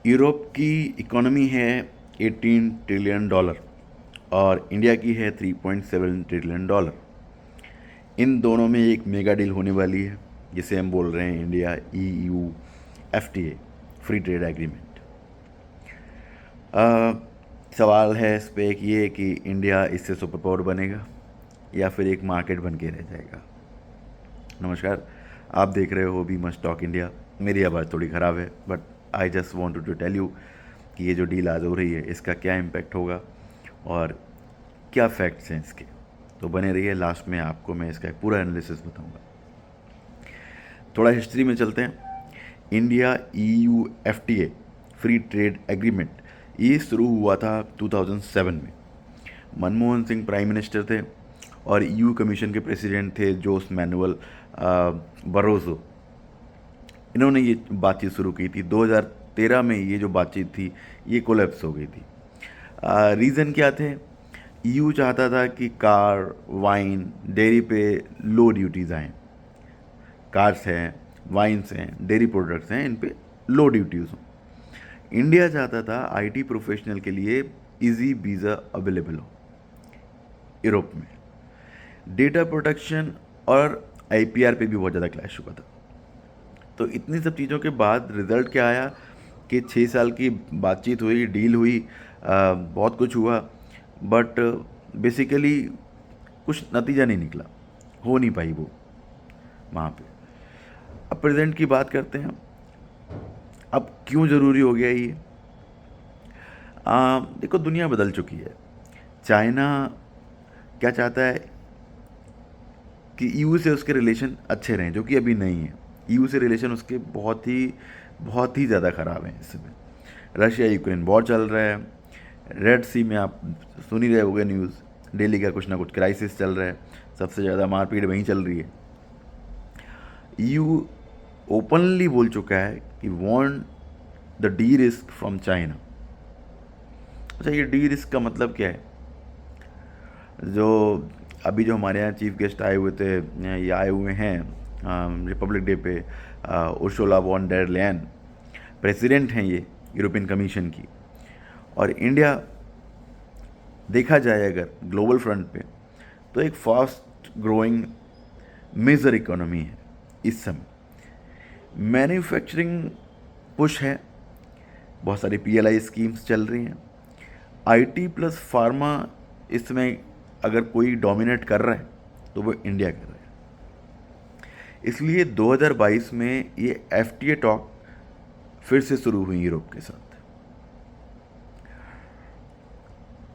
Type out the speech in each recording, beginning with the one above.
Europe की economy है 18 trillion dollar और इंडिया की है 3.7 ट्रिलियन डॉलर। इन दोनों में एक मेगा डील होने वाली है जिसे हम बोल रहे हैं India EU FTA, free trade agreement. सवाल है इस पे एक ये कि इंडिया इससे सुपर पावर बनेगा या फिर एक मार्केट बन के रह जाएगा। नमस्कार, आप देख रहे हो वी मस्ट टॉक इंडिया। मेरी आवाज़ थोड़ी ख़राब है but I just wanted to tell you कि ये जो डील आज हो रही है इसका क्या इम्पैक्ट होगा और क्या फैक्ट्स हैं इसके। तो बने रहिए, लास्ट में आपको मैं इसका एक पूरा एनालिसिस बताऊंगा। थोड़ा हिस्ट्री में चलते हैं। India EU FTA free trade agreement ये शुरू हुआ था 2007 में। मनमोहन सिंह प्राइम मिनिस्टर थे और EU कमीशन के प्रेसिडेंट थे जोस मैनुअल बरोजो। इन्होंने ये बातचीत शुरू की थी। 2013 में ये जो बातचीत थी ये कोलैप्स हो गई थी। रीज़न क्या थे? EU चाहता था कि कार, वाइन, डेयरी पे लो ड्यूटीज़ आएँ। कार्स हैं, वाइन्स हैं, डेयरी प्रोडक्ट्स हैं, इन पे लो ड्यूटीज़ हों। इंडिया चाहता था IT प्रोफेशनल के लिए इजी वीज़ा अवेलेबल हो यूरोप में। डेटा प्रोटेक्शन और IPR पे भी बहुत ज़्यादा क्लैश हुआ था। तो इतनी सब चीज़ों के बाद रिज़ल्ट क्या आया कि 6 साल की बातचीत हुई, डील हुई, बहुत कुछ हुआ, बट बेसिकली कुछ नतीजा नहीं निकला, हो नहीं पाई वो वहाँ पे। अब प्रेजेंट की बात करते हैं। अब क्यों ज़रूरी हो गया ये? देखो, दुनिया बदल चुकी है। चाइना क्या चाहता है कि EU से उसके रिलेशन अच्छे रहें, जो कि अभी नहीं है। EU से रिलेशन उसके बहुत ही ज़्यादा ख़राब हैं इस समय। रशिया यूक्रेन वॉर चल रहा है। रेड सी में आप सुन ही रहे होगे न्यूज़, डेली का कुछ ना कुछ क्राइसिस चल रहा है। सबसे ज़्यादा मारपीट वहीं चल रही है। EU ओपनली बोल चुका है कि want the D risk from China. अच्छा, ये डी रिस्क का मतलब क्या है? जो अभी जो हमारे यहाँ चीफ गेस्ट आए हुए थे, ये आए हुए हैं रिपब्लिक डे पे, Ursula von der Leyen president हैं ये यूरोपियन कमीशन की। और इंडिया देखा जाए अगर ग्लोबल फ्रंट पे तो एक फास्ट ग्रोइंग मेजर इकोनॉमी है इस समय। मैन्युफैक्चरिंग पुश है, बहुत सारी PLI स्कीम्स चल रही हैं। IT प्लस फार्मा इसमें अगर कोई डोमिनेट कर रहा है तो वो इंडिया कर रहा है। इसलिए 2022 में ये FTA टॉक फिर से शुरू हुई यूरोप के साथ।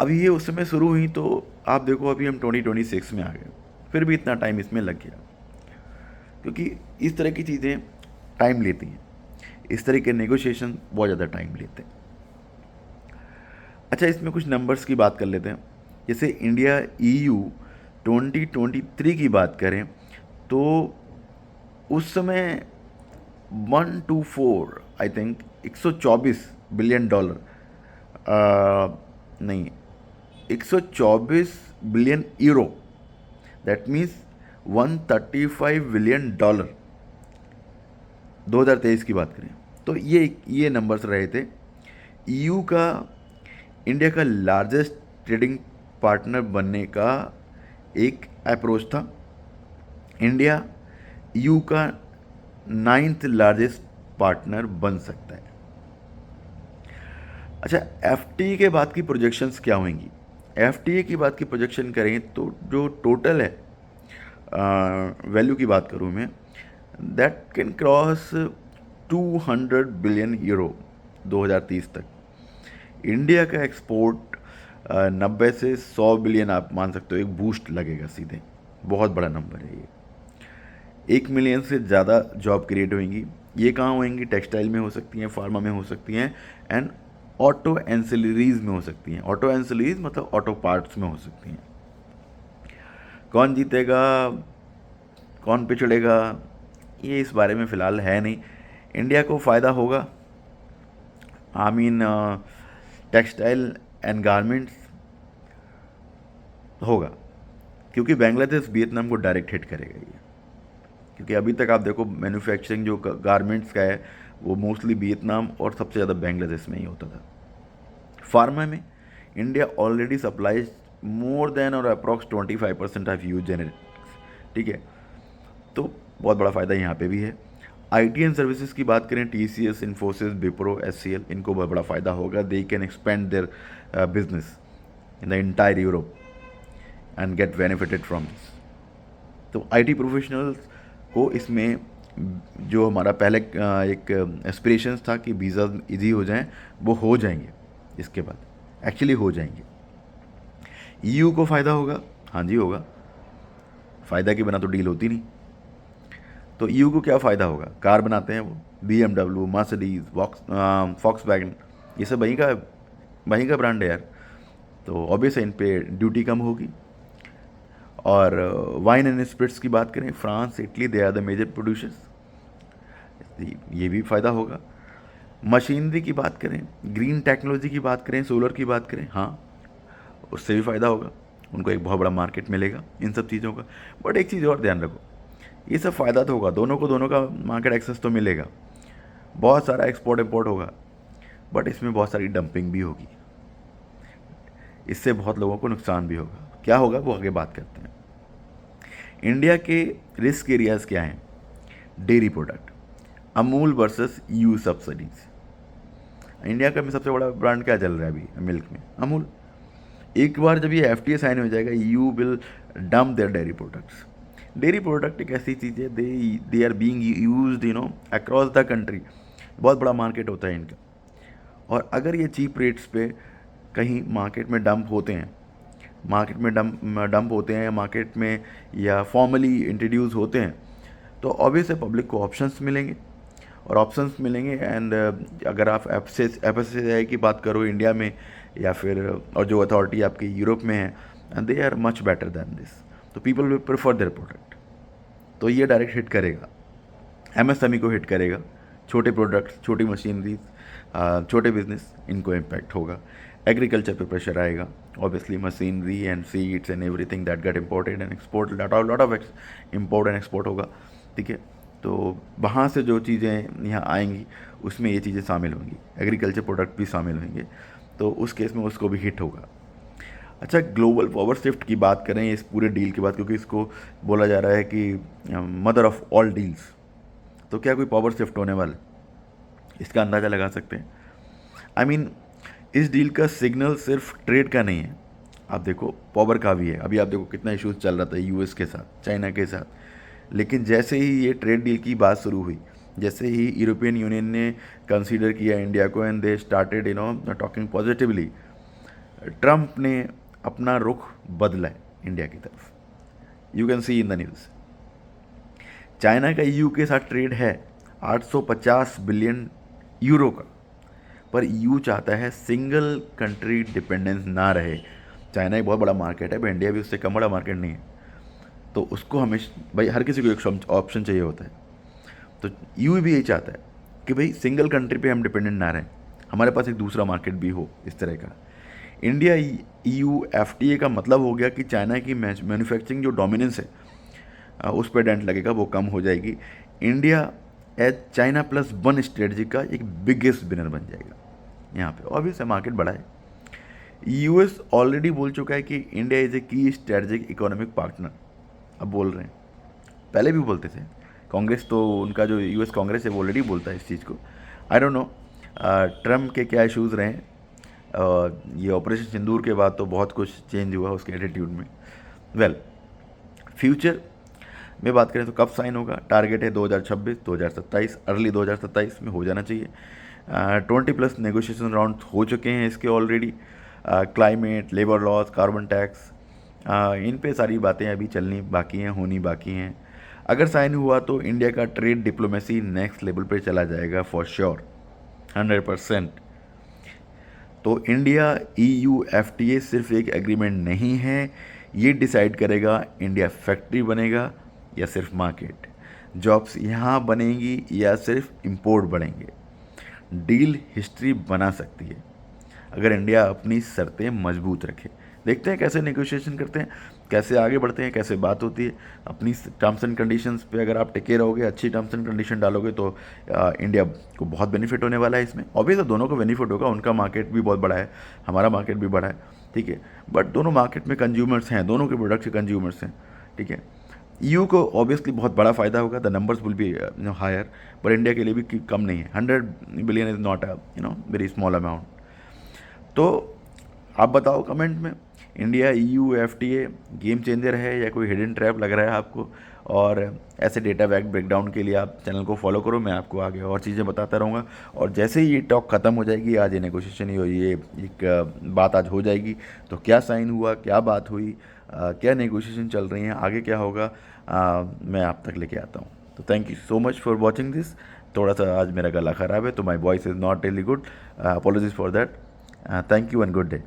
अभी ये उस समय शुरू हुई तो आप देखो अभी हम 2026 में आ गए, फिर भी इतना टाइम इसमें लग गया, क्योंकि इस तरह की चीज़ें टाइम लेती हैं। इस तरह के नेगोशिएशन बहुत ज़्यादा टाइम लेते हैं। अच्छा, इसमें कुछ नंबर्स की बात कर लेते हैं। जैसे इंडिया EU 2023 की बात करें तो उस समय 124 आई थिंक 124 बिलियन डॉलर, नहीं, 124 billion euro, that means 135 billion dollar 2023 की बात करें तो ये नंबर्स रहे थे। EU का इंडिया का लार्जेस्ट ट्रेडिंग पार्टनर बनने का एक अप्रोच था। इंडिया EU का 9th लार्जेस्ट पार्टनर बन सकता है। अच्छा, FTA के बाद की प्रोजेक्शंस क्या होंगी? FTA की बात की प्रोजेक्शन करें तो जो टोटल है वैल्यू की बात करूँ मैं, that can cross 200 billion euro 2030 तक। इंडिया का एक्सपोर्ट 90 से 100 बिलियन आप मान सकते हो, एक बूस्ट लगेगा सीधे। बहुत बड़ा नंबर है ये। 1 मिलियन से ज़्यादा जॉब क्रिएट होंगी। ये कहाँ होंगी? टेक्सटाइल में हो सकती हैं, फार्मा में हो सकती हैं, एंड ऑटो एंसिलरीज में हो सकती हैं। ऑटो एंसिलरीज मतलब ऑटो पार्ट्स में हो सकती हैं। कौन जीतेगा, कौन पिछड़ेगा, ये इस बारे में फ़िलहाल है नहीं। इंडिया को फ़ायदा होगा, I mean textile and garments होगा, क्योंकि बांग्लादेश वियतनाम को डायरेक्ट हिट करेगा ये। क्योंकि अभी तक आप देखो मैन्युफैक्चरिंग जो गारमेंट्स का है वो मोस्टली वियतनाम और सबसे ज़्यादा बांग्लादेश में ही होता था। फार्मा में India already supplies more than और अप्रॉक्स 25% ऑफ यूज जेनेरिक्स, ठीक है। तो बहुत बड़ा फ़ायदा यहाँ पे भी है। आईटी एंड सर्विसेज की बात करें, टीसीएस, इन्फोसिस, विप्रो, एचसीएल, इनको बहुत बड़ा फ़ायदा होगा। They can expand their business in the entire Europe and get benefited from this. तो आईटी प्रोफेशनल्स को इसमें जो हमारा पहले एक एस्पिरेशंस था कि वीज़ा इजी हो जाएं, वो हो जाएंगे इसके बाद, एक्चुअली हो जाएंगे। ईयू को फ़ायदा होगा, हाँ जी होगा, फ़ायदा के बिना तो डील होती नहीं। तो ईयू को क्या फ़ायदा होगा? कार बनाते हैं वो, BMW, मर्सिडीज, वॉक्सवैगन, ये सब वहीं का ब्रांड है यार। तो ऑब्वियस है इन पे ड्यूटी कम होगी। और वाइन एंड स्पिरिट्स की बात करें, France, Italy, they are the major producers, ये भी फ़ायदा होगा। मशीनरी की बात करें, ग्रीन टेक्नोलॉजी की बात करें, सोलर की बात करें, हाँ उससे भी फ़ायदा होगा, उनको एक बहुत बड़ा मार्केट मिलेगा इन सब चीज़ों का। बट एक चीज़ और ध्यान रखो, ये सब फ़ायदा तो होगा, दोनों का मार्केट एक्सेस तो मिलेगा, बहुत सारा एक्सपोर्ट इम्पोर्ट होगा, बट इसमें बहुत सारी डंपिंग भी होगी, इससे बहुत लोगों को नुकसान भी होगा। क्या होगा वो आगे बात करते हैं। इंडिया के रिस्क एरियाज़ क्या हैं? Dairy product, Amul versus EU subsidies. India का में सबसे बड़ा ब्रांड क्या चल रहा है अभी मिल्क में? अमूल। एक बार जब ये एफटीए साइन हो जाएगा, you will dump their dairy products. Dairy product एक ऐसी चीज़ है, they are being used across the country, बहुत बड़ा मार्केट होता है इनका। और अगर ये चीप रेट्स पे कहीं मार्केट में डंप होते हैं, मार्केट में या फॉर्मली इंट्रोड्यूस होते हैं, तो ऑब्वियस है पब्लिक को ऑप्शंस मिलेंगे, और ऑप्शंस मिलेंगे। एंड अगर आप एफएसएसआई की बात करो इंडिया में, या फिर और जो अथॉरिटी आपकी यूरोप में है, and they are much better than this, तो people will prefer their product. तो ये डायरेक्ट हिट करेगा, एमएसएमई को हिट करेगा, छोटे प्रोडक्ट्स, छोटी मशीनरीज, छोटे बिजनेस, इनको इम्पैक्ट होगा। एग्रीकल्चर पे प्रेशर आएगा, obviously machinery and seeds and everything that get imported and export, lot of import and export होगा, ठीक है। तो वहाँ से जो चीज़ें यहाँ आएंगी उसमें ये चीज़ें शामिल होंगी, एग्रीकल्चर प्रोडक्ट भी शामिल होंगे, तो उस केस में उसको भी हिट होगा। अच्छा, ग्लोबल पावर शिफ्ट की बात करें इस पूरे डील के बाद, क्योंकि इसको बोला जा रहा है कि मदर ऑफ ऑल डील्स, तो क्या कोई पावर शिफ्ट होने वाला है? इसका अंदाज़ा लगा सकते हैं। आई मीन इस डील का सिग्नल सिर्फ ट्रेड का नहीं है, आप देखो पावर का भी है। अभी आप देखो कितना इश्यूज चल रहा था यूएस के साथ, चाइना के साथ, लेकिन जैसे ही ये ट्रेड डील की बात शुरू हुई, जैसे ही यूरोपियन यूनियन ने कंसीडर किया इंडिया को and they started talking positively, Trump ने अपना रुख बदला है इंडिया की तरफ। You can see in the news. China का ईयू के साथ ट्रेड है 850 बिलियन यूरो का, पर ईयू चाहता है सिंगल कंट्री डिपेंडेंस ना रहे। चाइना एक बहुत बड़ा मार्केट है, भाई इंडिया भी उससे कम बड़ा मार्केट नहीं है, तो उसको हमेशा भाई हर किसी को एक ऑप्शन चाहिए होता है। तो ईयू भी यही चाहता है कि भाई सिंगल कंट्री पे हम डिपेंडेंट ना रहें, हमारे पास एक दूसरा मार्केट भी हो इस तरह का। इंडिया ईयू एफटीए का मतलब हो गया कि चाइना की मैन्युफैक्चरिंग जो डोमिनेंस है उस पर डेंट लगेगा, वो कम हो जाएगी। India as China plus one strategy का एक बिगेस्ट विनर बन जाएगा यहाँ पे। ऑब्वियस है मार्केट बड़ा है। यूएस ऑलरेडी बोल चुका है कि इंडिया इज़ ए की स्ट्रेटजिक इकोनॉमिक पार्टनर, अब बोल रहे हैं, पहले भी बोलते थे। कांग्रेस तो उनका जो यूएस कांग्रेस है वो ऑलरेडी बोलता है इस चीज़ को। आई डोंट नो ट्रम्प के क्या इश्यूज़ रहे हैं, ये ऑपरेशन सिंदूर के बाद तो बहुत कुछ चेंज हुआ उसके एटीट्यूड में। वेल, फ्यूचर में बात करें तो कब साइन होगा? टारगेट है 2026, 2027, अर्ली 2027 में हो जाना चाहिए। 20+ नेगोशिएशन राउंड हो चुके हैं इसके already. Climate, labour laws, carbon tax, इन पे सारी बातें अभी चलनी बाकी हैं, होनी बाकी हैं। अगर साइन हुआ तो इंडिया का ट्रेड डिप्लोमेसी नेक्स्ट लेवल पे चला जाएगा फॉर श्योर, 100%। तो इंडिया ईयू एफटीए सिर्फ एक एग्रीमेंट नहीं है, ये डिसाइड करेगा इंडिया फैक्ट्री बनेगा या सिर्फ मार्केट, जॉब्स यहाँ बनेंगी या सिर्फ इंपोर्ट बढ़ेंगे। डील हिस्ट्री बना सकती है अगर इंडिया अपनी शर्तें मजबूत रखे। देखते हैं कैसे नेगोशिएशन करते हैं, कैसे आगे बढ़ते हैं, कैसे बात होती है। अपनी टर्म्स एंड कंडीशंस पे अगर आप टिके रहोगे, अच्छी टर्म्स एंड कंडीशन डालोगे, तो इंडिया को बहुत बेनिफिट होने वाला है इसमें। ऑब्वियसली दोनों को बेनिफिट होगा, उनका मार्केट भी बहुत बड़ा है, हमारा मार्केट भी बड़ा है, ठीक है। बट दोनों मार्केट में कंज्यूमर्स हैं, दोनों के प्रोडक्ट के कंज्यूमर्स हैं, ठीक है। EU को ऑब्वियसली बहुत बड़ा फ़ायदा होगा, the numbers will be higher, पर इंडिया के लिए भी कम नहीं है। 100 billion is not a very small amount. तो आप बताओ कमेंट में, India EU FTA game changer है या कोई हिडन ट्रैप लग रहा है आपको? और ऐसे डेटा ब्रेकडाउन के लिए आप चैनल को फॉलो करो, मैं आपको आगे और चीज़ें बताता रहूँगा। और जैसे ही ये टॉक ख़त्म हो जाएगी, आज ये नेगोशिएशन, ये एक बात आज हो जाएगी, तो क्या साइन हुआ, क्या बात हुई, क्या नेगोशिएशन चल रही हैं, आगे क्या होगा, मैं आप तक लेके आता हूँ। तो thank you so much for watching this. थोड़ा सा आज मेरा गला ख़राब है, तो my voice is not really good, apologies for that. Thank you and good day.